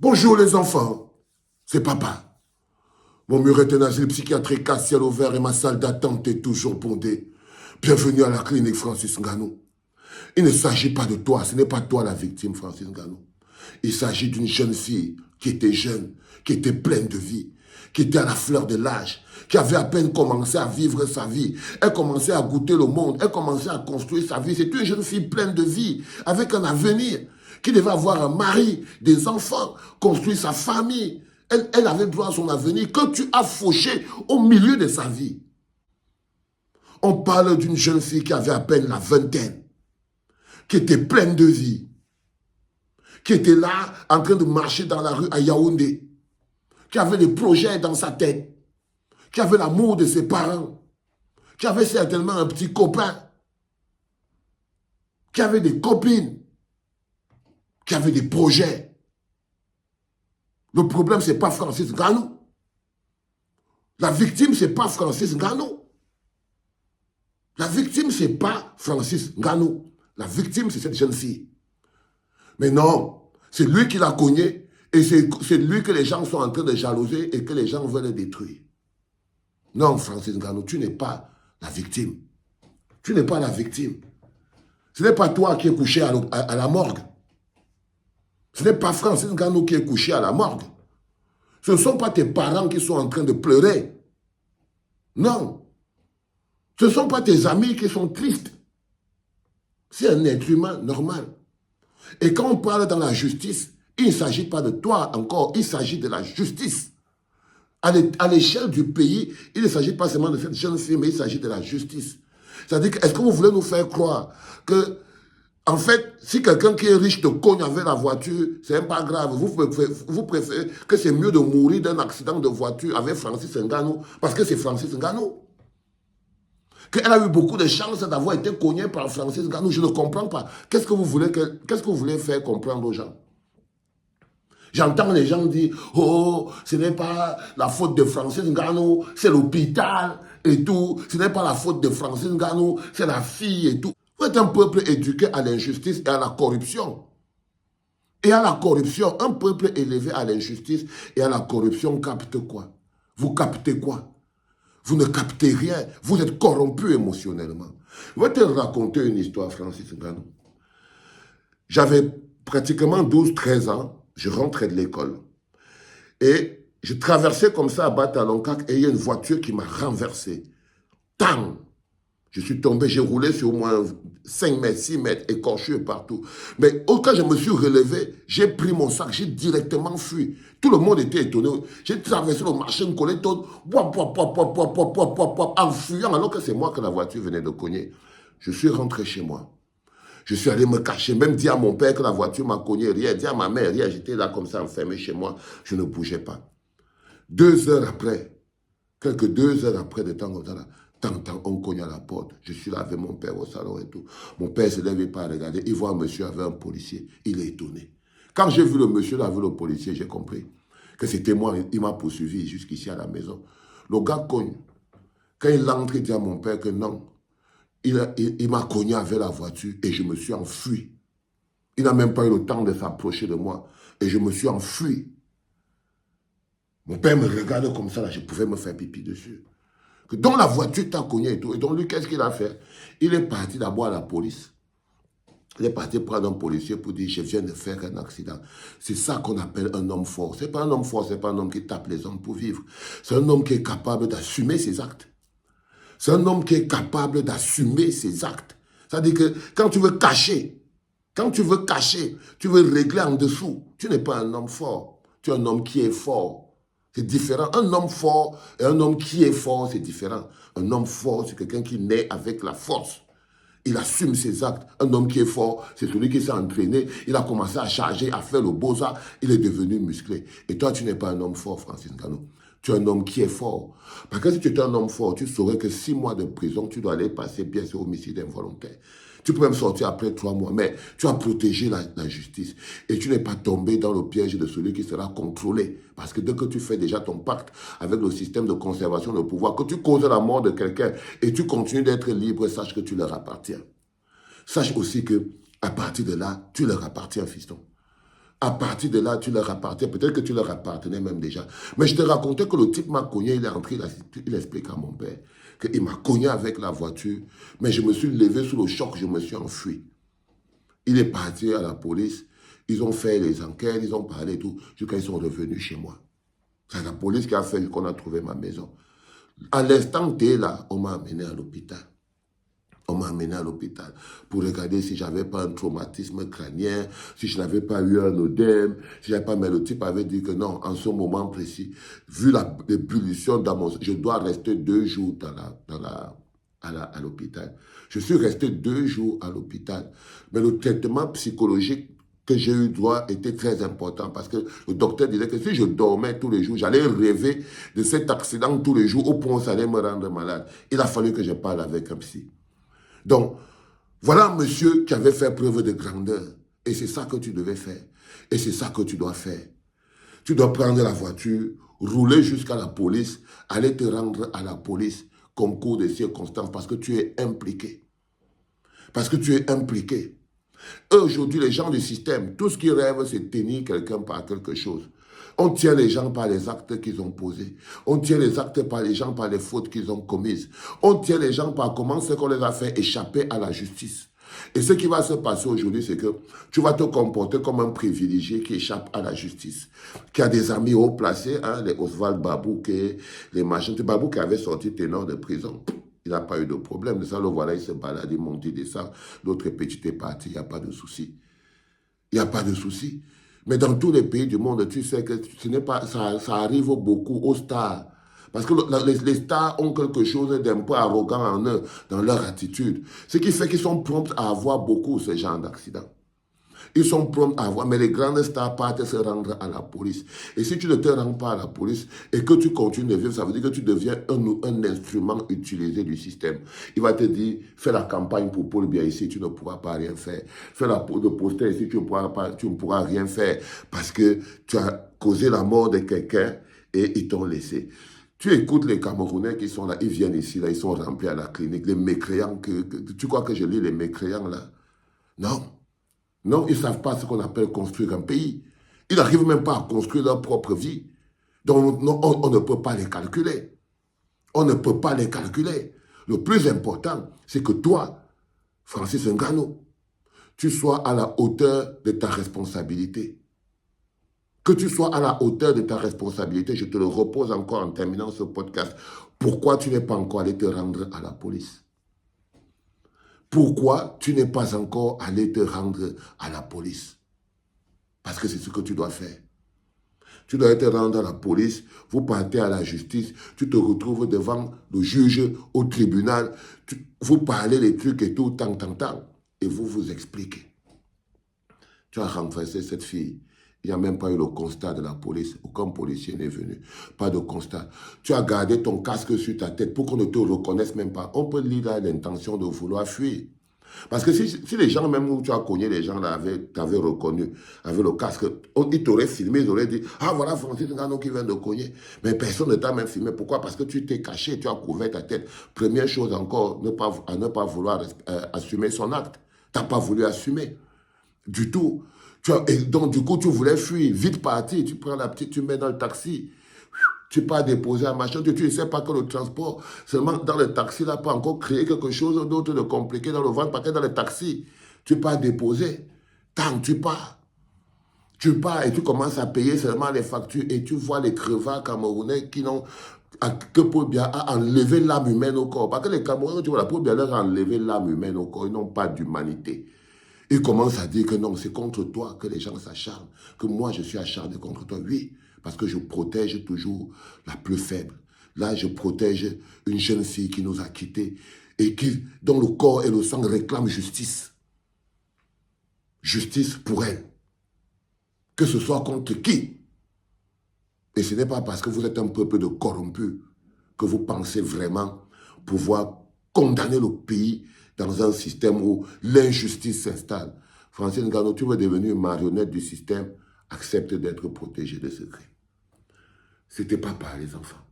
Bonjour les enfants, c'est papa. Mon mur est un asile psychiatrique à ciel ouvert et ma salle d'attente est toujours bondée. Bienvenue à la clinique Francis Ngannou. Il ne s'agit pas de toi, ce n'est pas toi la victime Francis Ngannou. Il s'agit d'une jeune fille qui était jeune, qui était pleine de vie, qui était à la fleur de l'âge, qui avait à peine commencé à vivre sa vie. Elle commençait à goûter le monde, elle commençait à construire sa vie. C'est une jeune fille pleine de vie, avec un avenir, qui devait avoir un mari, des enfants, construire sa famille. Elle avait droit à son avenir que tu as fauché au milieu de sa vie. On parle d'une jeune fille qui avait à peine la vingtaine, qui était pleine de vie, qui était là en train de marcher dans la rue à Yaoundé, qui avait des projets dans sa tête, qui avait l'amour de ses parents, qui avait certainement un petit copain, qui avait des copines, qui avait des projets. Le problème, ce n'est pas Francis Ngannou. La victime, ce n'est pas Francis Ngannou. La victime, ce n'est pas Francis Ngannou. La victime, c'est cette jeune fille. Mais non, c'est lui qui l'a cogné et c'est lui que les gens sont en train de jalouser et que les gens veulent détruire. Non, Francis Ngannou, tu n'es pas la victime. Tu n'es pas la victime. Ce n'est pas toi qui es couché à la morgue. Ce n'est pas Francis Ngannou qui est couché à la morgue. Ce ne sont pas tes parents qui sont en train de pleurer. Non. Ce ne sont pas tes amis qui sont tristes. C'est un être humain normal. Et quand on parle dans la justice, il ne s'agit pas de toi encore, il s'agit de la justice. À l'échelle du pays, il ne s'agit pas seulement de cette jeune fille, mais il s'agit de la justice. C'est-à-dire, est-ce que vous voulez nous faire croire que, en fait, si quelqu'un qui est riche te cogne avec la voiture, c'est pas grave. Vous préférez que c'est mieux de mourir d'un accident de voiture avec Francis Ngannou, parce que c'est Francis Ngannou. Qu'elle a eu beaucoup de chance d'avoir été cognée par Francis Ngannou. Je ne comprends pas. Qu'est-ce que vous voulez faire comprendre aux gens? J'entends les gens dire, oh, ce n'est pas la faute de Francis Ngannou, c'est l'hôpital et tout. Ce n'est pas la faute de Francis Ngannou, c'est la fille et tout. Vous êtes un peuple éduqué à l'injustice et à la corruption. Et à la corruption, un peuple élevé à l'injustice et à la corruption capte quoi? Vous captez quoi? Vous ne captez rien. Vous êtes corrompu émotionnellement. Je vais te raconter une histoire, Francis Ngannou. J'avais pratiquement 12-13 ans. Je rentrais de l'école. Et je traversais comme ça à Bataloncac et il y a une voiture qui m'a renversé. Tang! Je suis tombé, j'ai roulé sur au moins 5 mètres, 6 mètres, écorché partout. Mais quand je me suis relevé, j'ai pris mon sac, j'ai directement fui. Tout le monde était étonné. J'ai traversé le marché, une collectonne, en fuyant, alors que c'est moi que la voiture venait de cogner. Je suis rentré chez moi. Je suis allé me cacher, même dire à mon père que la voiture m'a cogné, rien, dire à ma mère, rien. J'étais là comme ça, enfermé chez moi. Je ne bougeais pas. 2 heures après, quelques 2 heures après de temps comme ça, on cogne à la porte. Je suis là avec mon père au salon et tout. Mon père se lève et pas regarder. Il voit un monsieur avec un policier. Il est étonné. Quand j'ai vu le monsieur là avec le policier, j'ai compris que c'était moi. Il m'a poursuivi jusqu'ici à la maison. Le gars cogne. Quand il entre, il dit à mon père que non. Il m'a cogné avec la voiture et je me suis enfui. Il n'a même pas eu le temps de s'approcher de moi. Et je me suis enfui. Mon père me regarde comme ça, là, je pouvais me faire pipi dessus. Donc la voiture t'a cogné et tout. Et donc lui, qu'est-ce qu'il a fait? Il est parti d'abord à la police. Il est parti prendre un policier pour dire, je viens de faire un accident. C'est ça qu'on appelle un homme fort. Ce n'est pas un homme fort, ce n'est pas un homme qui tape les hommes pour vivre. C'est un homme qui est capable d'assumer ses actes. C'est un homme qui est capable d'assumer ses actes. C'est-à-dire que quand tu veux cacher, tu veux régler en dessous, tu n'es pas un homme fort. Tu es un homme qui est fort. C'est différent. Un homme fort et un homme qui est fort, c'est différent. Un homme fort, c'est quelqu'un qui naît avec la force. Il assume ses actes. Un homme qui est fort, c'est celui qui s'est entraîné. Il a commencé à charger, à faire le beaux-arts. Il est devenu musclé. Et toi, tu n'es pas un homme fort, Francis Ngannou. Tu es un homme qui est fort. Parce que si tu étais un homme fort, tu saurais que 6 mois de prison, tu dois aller passer bien sur homicide involontaire. Tu peux même sortir après 3 mois, mais tu as protégé la justice. Et tu n'es pas tombé dans le piège de celui qui sera contrôlé. Parce que dès que tu fais déjà ton pacte avec le système de conservation de pouvoir, que tu causes la mort de quelqu'un et tu continues d'être libre, sache que tu leur appartiens. Sache aussi que à partir de là, tu leur appartiens, fiston. À partir de là, tu leur appartiens. Peut-être que tu leur appartenais même déjà. Mais je te racontais que le type m'a cogné, il est rentré, il explique à mon père qu'il m'a cogné avec la voiture. Mais je me suis levé sous le choc, je me suis enfui. Il est parti à la police. Ils ont fait les enquêtes, ils ont parlé et tout. Jusqu'à ils sont revenus chez moi. C'est la police qui a fait qu'on a trouvé ma maison. À l'instant T, là, on m'a amené à l'hôpital. On m'a amené à l'hôpital pour regarder si j'avais pas un traumatisme crânien, si je n'avais pas eu un œdème, si j'avais pas... Mais le type avait dit que non, en ce moment précis, vu l'ébullition dans mon... Je dois rester 2 jours à l'hôpital. Je suis resté 2 jours à l'hôpital. Mais le traitement psychologique que j'ai eu droit était très important parce que le docteur disait que si je dormais tous les jours, j'allais rêver de cet accident tous les jours au point où ça allait me rendre malade. Il a fallu que je parle avec un psy. Donc, voilà un monsieur qui avait fait preuve de grandeur. Et c'est ça que tu devais faire. Et c'est ça que tu dois faire. Tu dois prendre la voiture, rouler jusqu'à la police, aller te rendre à la police, concours de circonstances, parce que tu es impliqué. Parce que tu es impliqué. Aujourd'hui, les gens du système, tout ce qu'ils rêvent, c'est tenir quelqu'un par quelque chose. On tient les gens par les actes qu'ils ont posés. On tient les actes par les gens par les fautes qu'ils ont commises. On tient les gens par comment ce qu'on les a fait échapper à la justice. Et ce qui va se passer aujourd'hui, c'est que tu vas te comporter comme un privilégié qui échappe à la justice, qui a des amis haut placés, hein, les Oswald Babouké, les machins. Babouké avait sorti ténor de prison. Il n'a pas eu de problème. De ça, le voilà, il se balade, il monte, il descend. L'autre petit est parti, il n'y a pas de souci. Il n'y a pas de souci. Mais dans tous les pays du monde, tu sais que ce n'est pas, ça arrive beaucoup aux stars. Parce que les stars ont quelque chose d'un peu arrogant en eux, dans leur attitude. Ce qui fait qu'ils sont prompts à avoir beaucoup ce genre d'accidents. Ils sont prompts à avoir, mais les grandes stars partent se rendre à la police. Et si tu ne te rends pas à la police et que tu continues de vivre, ça veut dire que tu deviens un instrument utilisé du système. Il va te dire, fais la campagne pour Paul Biya ici, tu ne pourras pas rien faire. Fais le poster ici, tu ne pourras rien faire parce que tu as causé la mort de quelqu'un et ils t'ont laissé. Tu écoutes les Camerounais qui sont là, ils viennent ici, là, ils sont remplis à la clinique. Les mécréants, tu crois que je lis les mécréants là? Non. Non, ils ne savent pas ce qu'on appelle construire un pays. Ils n'arrivent même pas à construire leur propre vie. Donc, non, on ne peut pas les calculer. On ne peut pas les calculer. Le plus important, c'est que toi, Francis Ngannou, tu sois à la hauteur de ta responsabilité. Que tu sois à la hauteur de ta responsabilité, je te le repose encore en terminant ce podcast. Pourquoi tu n'es pas encore allé te rendre à la police? Pourquoi tu n'es pas encore allé te rendre à la police? Parce que c'est ce que tu dois faire. Tu dois te rendre à la police, vous partez à la justice, tu te retrouves devant le juge, au tribunal, vous parlez les trucs et tout, tant, et vous vous expliquez. Tu as renversé cette fille. Il n'y a même pas eu le constat de la police. Aucun policier n'est venu. Pas de constat. Tu as gardé ton casque sur ta tête pour qu'on ne te reconnaisse même pas. On peut lire là l'intention de vouloir fuir. Parce que si les gens, même où tu as cogné, les gens là t'avaient reconnu, avec le casque, ils t'auraient filmé, ils auraient dit, ah voilà Francis Ngannou qui vient de cogner. Mais personne ne t'a même filmé. Pourquoi? Parce que tu t'es caché, tu as couvert ta tête. Première chose encore, à ne pas vouloir assumer son acte. Tu n'as pas voulu assumer. Du tout. Et donc, du coup, tu voulais fuir, vite partir, tu prends la petite, tu mets dans le taxi, tu pars déposer un machin, tu ne sais pas que le transport, seulement dans le taxi, là, peut encore créer quelque chose d'autre de compliqué dans le ventre, parce que dans le taxi, tu pars déposer, tant tu pars et tu commences à payer seulement les factures et tu vois les crevards camerounais qui n'ont que Paul Biya a enlevé l'âme humaine au corps. Parce que les Camerounais, tu vois, Paul Biya leur a enlevé l'âme humaine au corps, ils n'ont pas d'humanité. Ils commencent à dire que non, c'est contre toi que les gens s'acharnent, que moi je suis acharné contre toi. Oui, parce que je protège toujours la plus faible. Là, je protège une jeune fille qui nous a quittés et dont le corps et le sang réclament justice. Justice pour elle. Que ce soit contre qui. Et ce n'est pas parce que vous êtes un peuple de corrompus que vous pensez vraiment pouvoir condamner le pays dans un système où l'injustice s'installe. Francis Ngannou, tu veux devenir une marionnette du système, accepte d'être protégé de secrets. Ce n'était pas par les enfants.